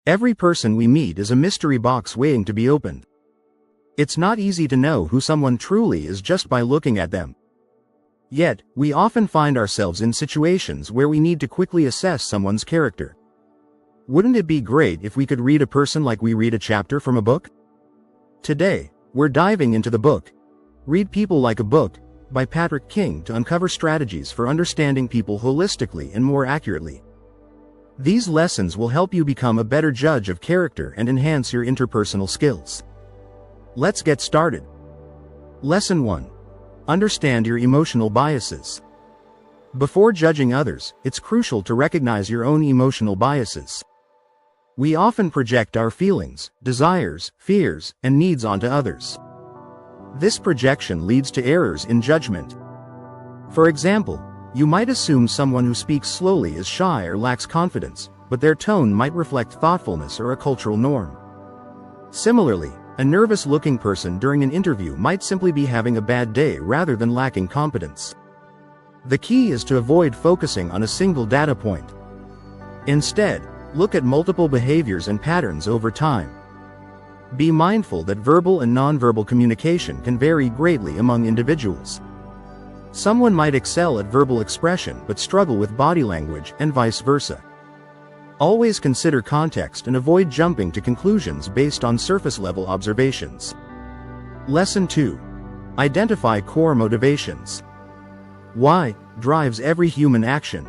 Every person we meet is a mystery box waiting to be opened. It's not easy to know who someone truly is just by looking at them. Yet, we often find ourselves in situations where we need to quickly assess someone's character. Wouldn't it be great if we could read a person like we read a chapter from a book? Today, we're diving into the book, Read People Like a Book, by Patrick King, to uncover strategies for understanding people holistically and more accurately. These lessons will help you become a better judge of character and enhance your interpersonal skills. Let's get started. Lesson 1. Understand your emotional biases. Before judging others, it's crucial to recognize your own emotional biases. We often project our feelings, desires, fears, and needs onto others. This projection leads to errors in judgment. For example, you might assume someone who speaks slowly is shy or lacks confidence, but their tone might reflect thoughtfulness or a cultural norm. Similarly, a nervous-looking person during an interview might simply be having a bad day rather than lacking competence. The key is to avoid focusing on a single data point. Instead, look at multiple behaviors and patterns over time. Be mindful that verbal and nonverbal communication can vary greatly among individuals. Someone might excel at verbal expression but struggle with body language, and vice versa. Always consider context and avoid jumping to conclusions based on surface-level observations. Lesson 2. Identify core motivations. Why drives every human action.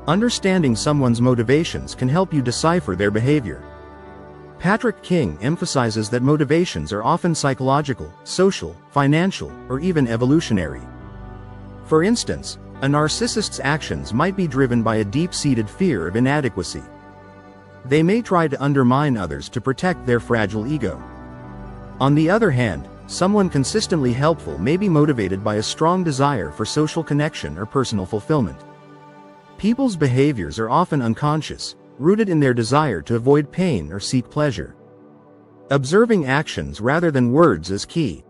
Understanding someone's motivations can help you decipher their behavior. Patrick King emphasizes that motivations are often psychological, social, financial, or even evolutionary. For instance, a narcissist's actions might be driven by a deep-seated fear of inadequacy. They may try to undermine others to protect their fragile ego. On the other hand, someone consistently helpful may be motivated by a strong desire for social connection or personal fulfillment. People's behaviors are often unconscious, rooted in their desire to avoid pain or seek pleasure. Observing actions rather than words is key.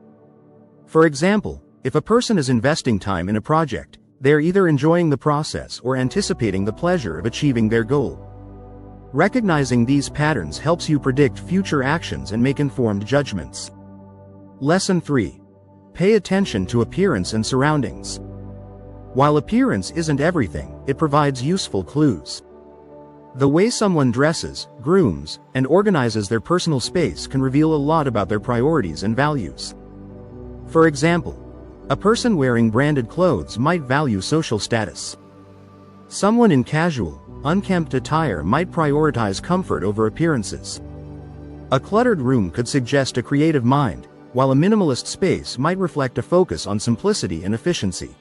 For example, if a person is investing time in a project, they are either enjoying the process or anticipating the pleasure of achieving their goal. Recognizing these patterns helps you predict future actions and make informed judgments. Lesson 3. Pay attention to appearance and surroundings. While appearance isn't everything, it provides useful clues. The way someone dresses, grooms, and organizes their personal space can reveal a lot about their priorities and values. For example, a person wearing branded clothes might value social status. Someone in casual, unkempt attire might prioritize comfort over appearances. A cluttered room could suggest a creative mind, while a minimalist space might reflect a focus on simplicity and efficiency.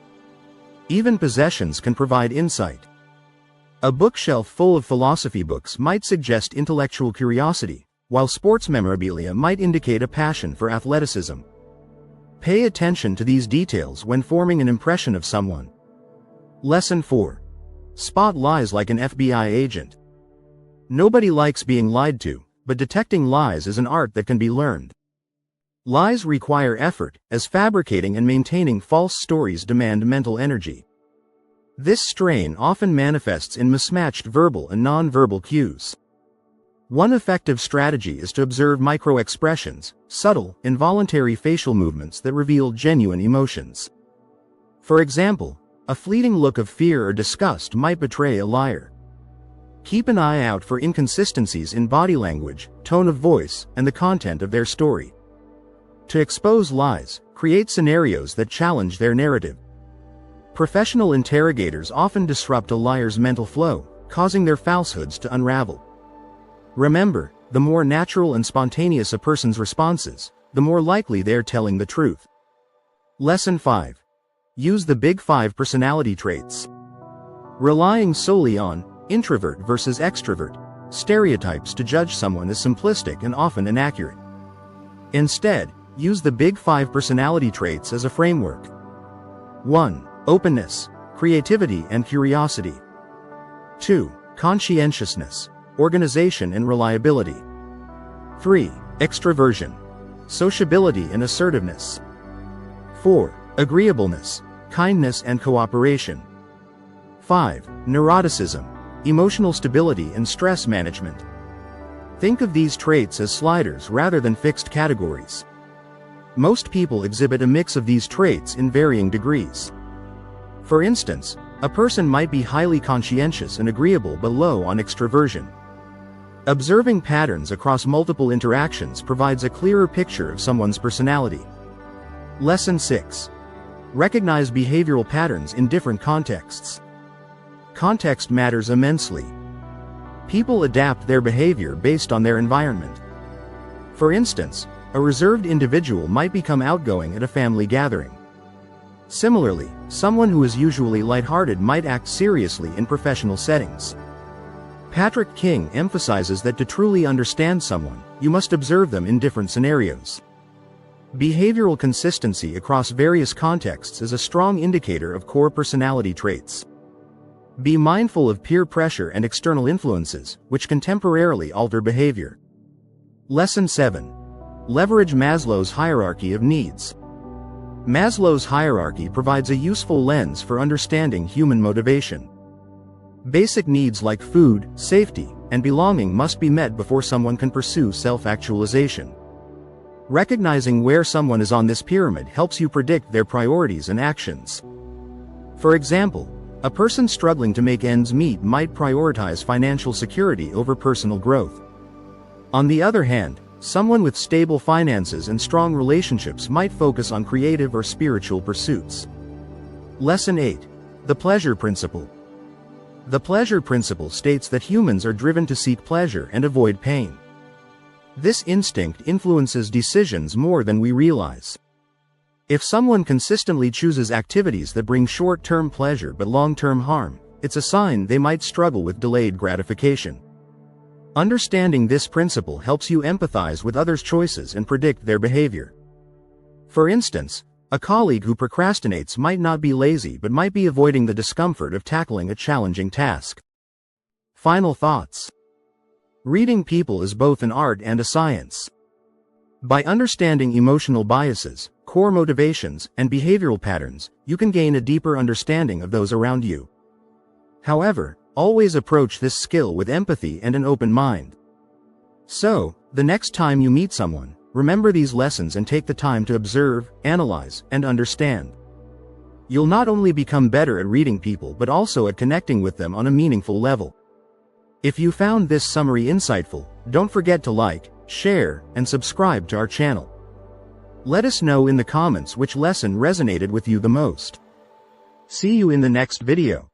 Even possessions can provide insight. A bookshelf full of philosophy books might suggest intellectual curiosity, while sports memorabilia might indicate a passion for athleticism. Pay attention to these details when forming an impression of someone. Lesson 4. Spot lies like an FBI agent. Nobody likes being lied to, but detecting lies is an art that can be learned. Lies require effort, as fabricating and maintaining false stories demand mental energy. This strain often manifests in mismatched verbal and non-verbal cues. One effective strategy is to observe micro-expressions, subtle, involuntary facial movements that reveal genuine emotions. For example, a fleeting look of fear or disgust might betray a liar. Keep an eye out for inconsistencies in body language, tone of voice, and the content of their story. To expose lies, create scenarios that challenge their narrative. Professional interrogators often disrupt a liar's mental flow, causing their falsehoods to unravel. Remember, the more natural and spontaneous a person's responses, the more likely they are telling the truth. Lesson 5. Use the Big 5 personality traits. Relying solely on introvert versus extrovert stereotypes to judge someone is simplistic and often inaccurate. Instead, use the Big 5 personality traits as a framework. 1. Openness, creativity and curiosity. 2. Conscientiousness, organization and reliability. 3. Extroversion, sociability and assertiveness. 4. Agreeableness, kindness and cooperation. 5. Neuroticism, emotional stability and stress management. Think of these traits as sliders rather than fixed categories. Most people exhibit a mix of these traits in varying degrees. For instance, a person might be highly conscientious and agreeable but low on extroversion. Observing patterns across multiple interactions provides a clearer picture of someone's personality. Lesson 6. Recognize behavioral patterns in different contexts. Context matters immensely. People adapt their behavior based on their environment. For instance, a reserved individual might become outgoing at a family gathering. Similarly, someone who is usually lighthearted might act seriously in professional settings. Patrick King emphasizes that to truly understand someone, you must observe them in different scenarios. Behavioral consistency across various contexts is a strong indicator of core personality traits. Be mindful of peer pressure and external influences, which can temporarily alter behavior. Lesson 7. Leverage Maslow's hierarchy of needs. Maslow's hierarchy provides a useful lens for understanding human motivation. Basic needs like food, safety, and belonging must be met before someone can pursue self-actualization. Recognizing where someone is on this pyramid helps you predict their priorities and actions. For example, a person struggling to make ends meet might prioritize financial security over personal growth. On the other hand, someone with stable finances and strong relationships might focus on creative or spiritual pursuits. Lesson 8. The Pleasure Principle. The pleasure principle states that humans are driven to seek pleasure and avoid pain. This instinct influences decisions more than we realize. If someone consistently chooses activities that bring short-term pleasure but long-term harm, it's a sign they might struggle with delayed gratification. Understanding this principle helps you empathize with others' choices and predict their behavior. For instance, a colleague who procrastinates might not be lazy but might be avoiding the discomfort of tackling a challenging task. Final thoughts. Reading people is both an art and a science. By understanding emotional biases, core motivations, and behavioral patterns, you can gain a deeper understanding of those around you. However, always approach this skill with empathy and an open mind. So, the next time you meet someone, remember these lessons and take the time to observe, analyze, and understand. You'll not only become better at reading people but also at connecting with them on a meaningful level. If you found this summary insightful, don't forget to like, share, and subscribe to our channel. Let us know in the comments which lesson resonated with you the most. See you in the next video.